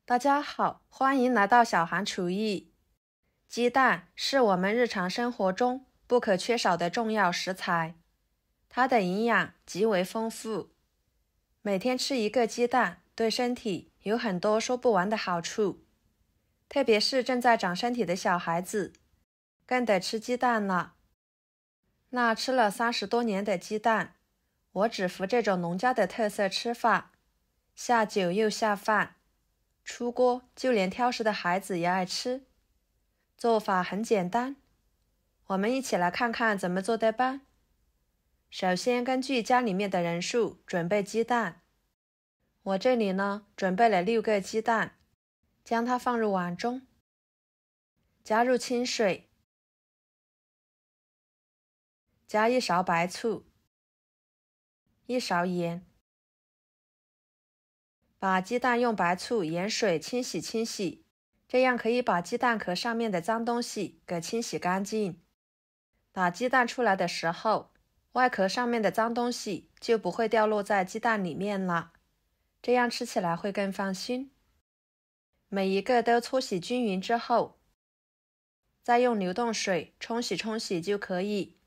大家好，欢迎来到小韩厨艺。鸡蛋是我们日常生活中不可缺少的重要食材，它的营养极为丰富。每天吃一个鸡蛋，对身体有很多说不完的好处，特别是正在长身体的小孩子，更得吃鸡蛋了。那吃了30多年的鸡蛋，我只服这种农家的特色吃法，下酒又下饭。出锅就连挑食的孩子也爱吃，做法很简单，我们一起来看看怎么做的吧。首先根据家里面的人数准备鸡蛋，我这里呢准备了6个鸡蛋，将它放入碗中，加入清水，加1勺白醋，1勺盐，把鸡蛋用白醋、盐水清洗，这样可以把鸡蛋壳上面的脏东西给清洗干净。打鸡蛋出来的时候，外壳上面的脏东西就不会掉落在鸡蛋里面了，这样吃起来会更放心。每一个都搓洗均匀之后，再用流动水冲洗就可以，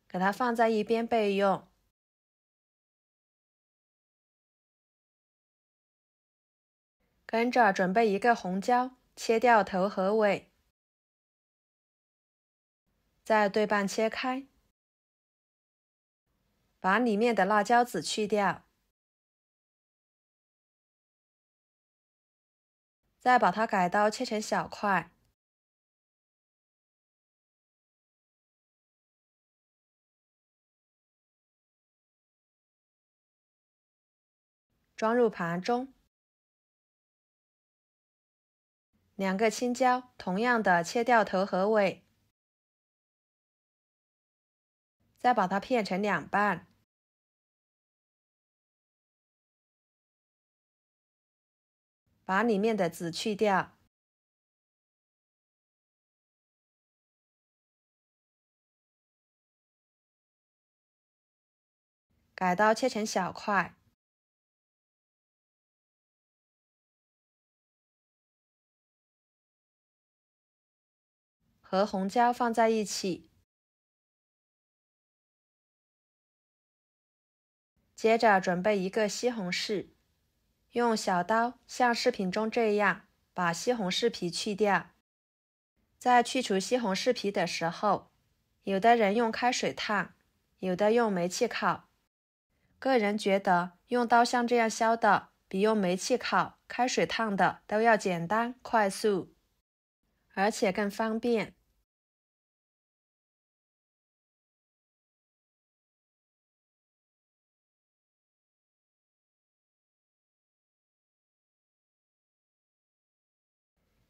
给它放在一边备用。跟着准备一个红椒，切掉头和尾，再对半切开，把里面的辣椒籽去掉，再把它改刀切成小块，装入盘中。2个青椒，同样的切掉头和尾，再把它片成2半，把里面的籽去掉，改刀切成小块，和红椒放在一起。接着准备一个西红柿，用小刀像视频中这样把西红柿皮去掉。在去除西红柿皮的时候，有的人用开水烫，有的用煤气烤。个人觉得用刀像这样削的，比用煤气烤、开水烫的都要简单快速，而且更方便。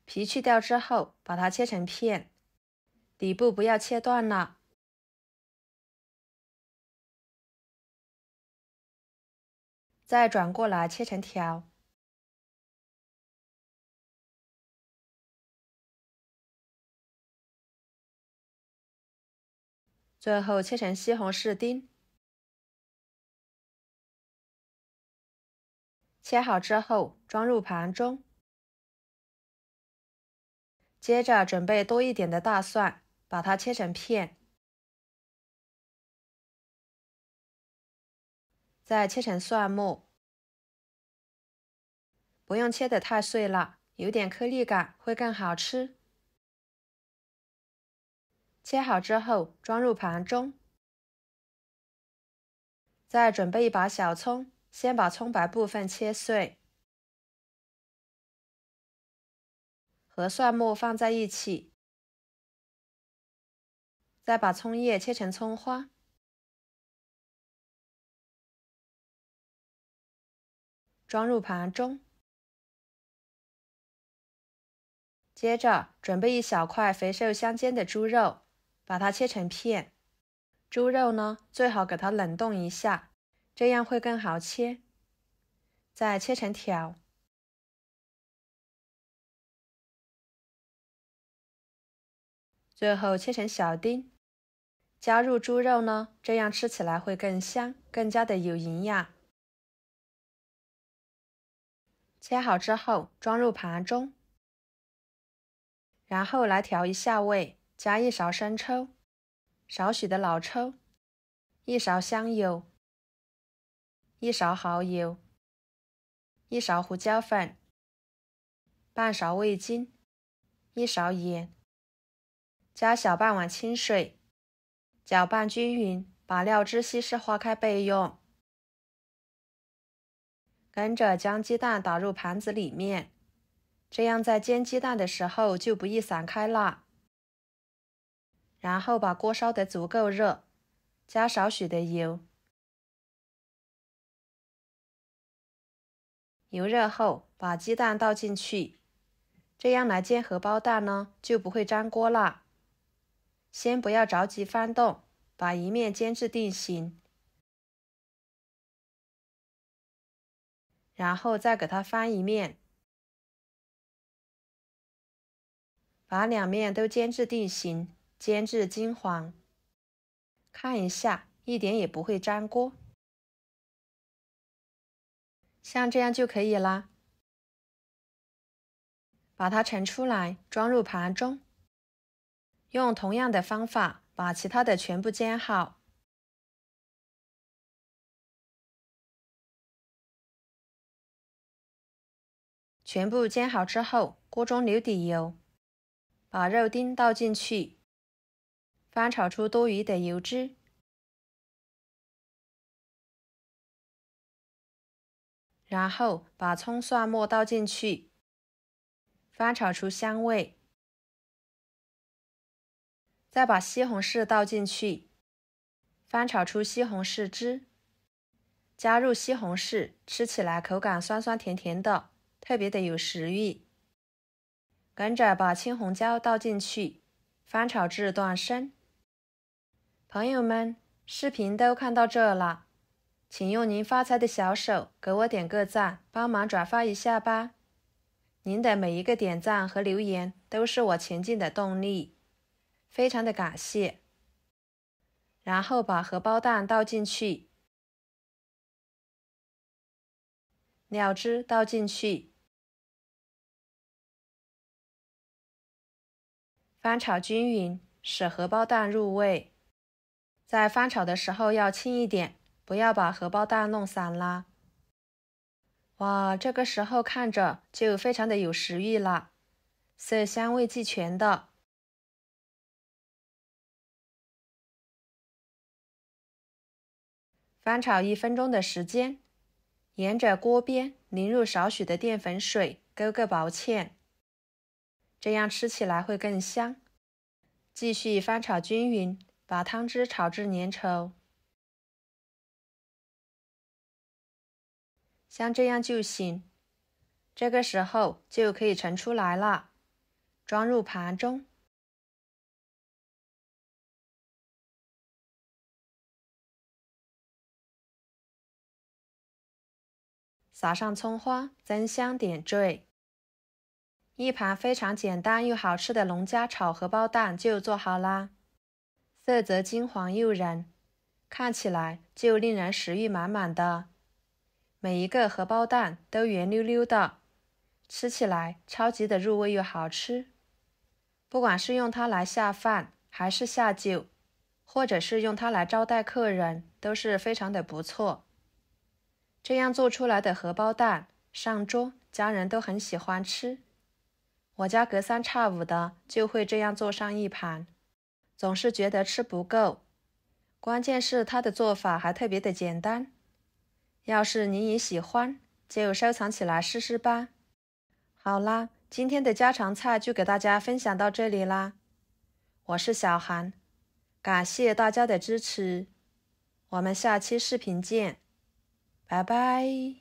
皮去掉之后，把它切成片，底部不要切断了。再转过来切成条，最后切成西红柿丁。切好之后装入盘中，接着准备多一点的大蒜，把它切成片，再切成蒜末，不用切得太碎了，有点颗粒感会更好吃。切好之后装入盘中，再准备一把小葱，先把葱白部分切碎，和蒜末放在一起，再把葱叶切成葱花，装入盘中。接着准备一小块肥瘦相间的猪肉，把它切成片。猪肉呢，最好给它冷冻一下，这样会更好切。再切成条，最后切成小丁。加入猪肉呢，这样吃起来会更香，更加的有营养。切好之后装入盘中，然后来调一下味，加1勺生抽，少许的老抽，1勺香油，1勺蚝油，1勺胡椒粉，半勺味精，1勺盐，加小半碗清水，搅拌均匀，把料汁稀释化开备用。跟着将鸡蛋打入盘子里面，这样在煎鸡蛋的时候就不易散开啦。然后把锅烧得足够热，加少许的油。油热后，把鸡蛋倒进去，这样来煎荷包蛋呢，就不会粘锅啦。先不要着急翻动，把一面煎至定型，然后再给它翻一面，把2面都煎至定型，煎至金黄。看一下，一点也不会粘锅。像这样就可以啦。把它盛出来，装入盘中。用同样的方法把其他的全部煎好。全部煎好之后，锅中留底油，把肉丁倒进去，翻炒出多余的油脂。然后把葱蒜末倒进去，翻炒出香味。再把西红柿倒进去，翻炒出西红柿汁。加入西红柿，吃起来口感酸酸甜甜的，特别的有食欲。跟着把青红椒倒进去，翻炒至断生。朋友们，视频都看到这了，请用您发财的小手给我点个赞，帮忙转发一下吧。您的每一个点赞和留言都是我前进的动力，非常的感谢。然后把荷包蛋倒进去，料汁倒进去，翻炒均匀，使荷包蛋入味。在翻炒的时候要轻一点，不要把荷包蛋弄散啦。哇，这个时候看着就非常的有食欲了，色香味俱全的。翻炒1分钟的时间，沿着锅边淋入少许的淀粉水，勾个薄芡，这样吃起来会更香。继续翻炒均匀，把汤汁炒至粘稠。像这样就行，这个时候就可以盛出来了，装入盘中。撒上葱花，增香点缀。一盘非常简单又好吃的农家炒荷包蛋就做好啦，色泽金黄诱人，看起来就令人食欲满满的。每一个荷包蛋都圆溜溜的，吃起来超级的入味又好吃。不管是用它来下饭，还是下酒，或者是用它来招待客人，都是非常的不错。这样做出来的荷包蛋上桌，家人都很喜欢吃。我家隔三差五的就会这样做上一盘，总是觉得吃不够。关键是它的做法还特别的简单。要是您也喜欢，就收藏起来试试吧。好啦，今天的家常菜就给大家分享到这里啦。我是小韩，感谢大家的支持，我们下期视频见，拜拜。